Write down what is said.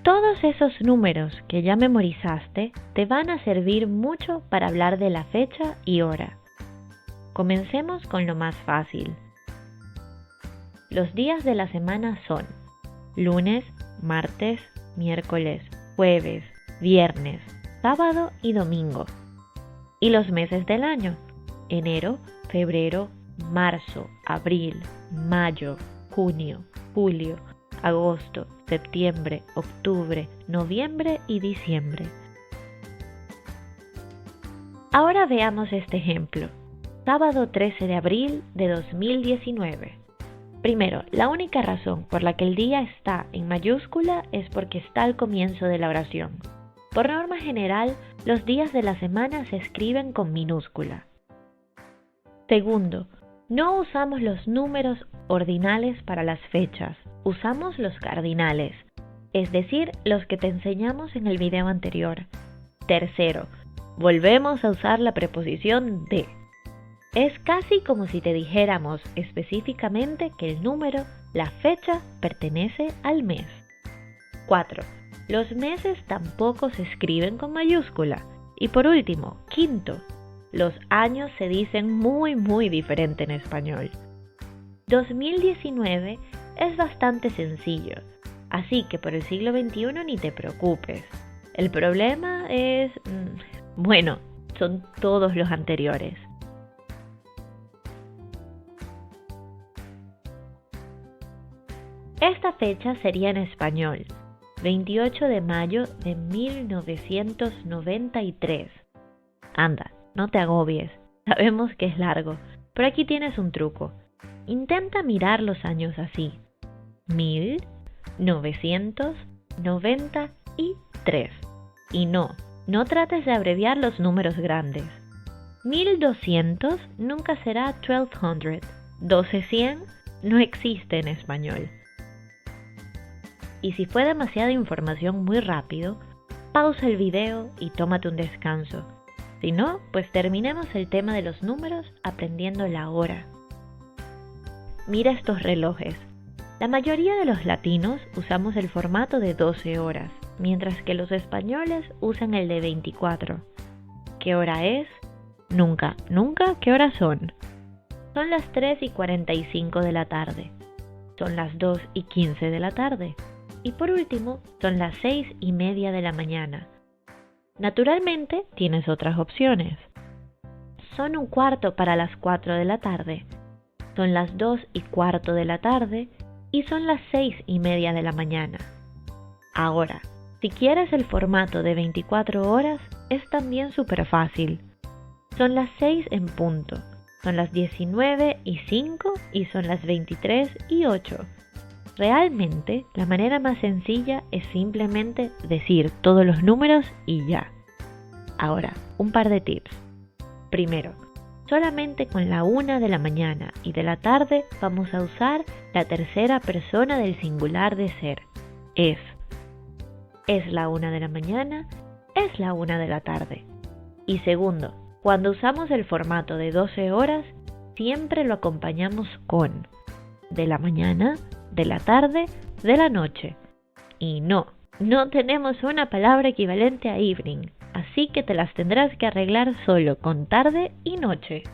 Todos esos números que ya memorizaste te van a servir mucho para hablar de la fecha y hora. Comencemos con lo más fácil. Los días de la semana son lunes, martes, miércoles, jueves, viernes, sábado y domingo. Y los meses del año: enero, febrero, marzo, abril, mayo, junio, julio, agosto, septiembre, octubre, noviembre y diciembre. Ahora veamos este ejemplo. Sábado 13 de abril de 2019. Primero, la única razón por la que el día está en mayúscula es porque está al comienzo de la oración. Por norma general, los días de la semana se escriben con minúscula. Segundo, no usamos los números ordinales para las fechas, usamos los cardinales, es decir, los que te enseñamos en el video anterior. Tercero, volvemos a usar la preposición de. Es casi como si te dijéramos específicamente que el número, la fecha, pertenece al mes. 4. Los meses tampoco se escriben con mayúscula. Y por último, quinto, los años se dicen muy diferente en español. 2019 es bastante sencillo, así que por el siglo XXI ni te preocupes. El problema es, son todos los anteriores. Esta fecha sería en español, 28 de mayo de 1993. Anda, no te agobies, sabemos que es largo, pero aquí tienes un truco. Intenta mirar los años así: 1993. Y no trates de abreviar los números grandes. 1200 nunca será 1200. 1200 no existe en español. Y si fue demasiada información muy rápido, pausa el video y tómate un descanso. Si no, pues terminemos el tema de los números aprendiendo la hora. Mira estos relojes. La mayoría de los latinos usamos el formato de 12 horas, mientras que los españoles usan el de 24. ¿Qué hora es? Nunca, ¿qué horas son? Son las 3:45 de la tarde. Son las 2:15 de la tarde. Y por último, son las 6:30 de la mañana. Naturalmente, tienes otras opciones. Son 1/4 para las 4 de la tarde. Son las 2:15 de la tarde. Y son las 6:30 de la mañana. Ahora, si quieres el formato de 24 horas, es también súper fácil. Son las 6 en punto. Son las 19:05 y son las 23:08. Realmente, la manera más sencilla es simplemente decir todos los números y ya. Ahora, un par de tips. Primero, solamente con la 1 de la mañana y de la tarde vamos a usar la tercera persona del singular de ser. Es la 1 de la mañana, es la 1 de la tarde. Y segundo, cuando usamos el formato de 12 horas, siempre lo acompañamos con de la mañana, de la tarde, de la noche. Y no tenemos una palabra equivalente a evening, así que te las tendrás que arreglar solo con tarde y noche.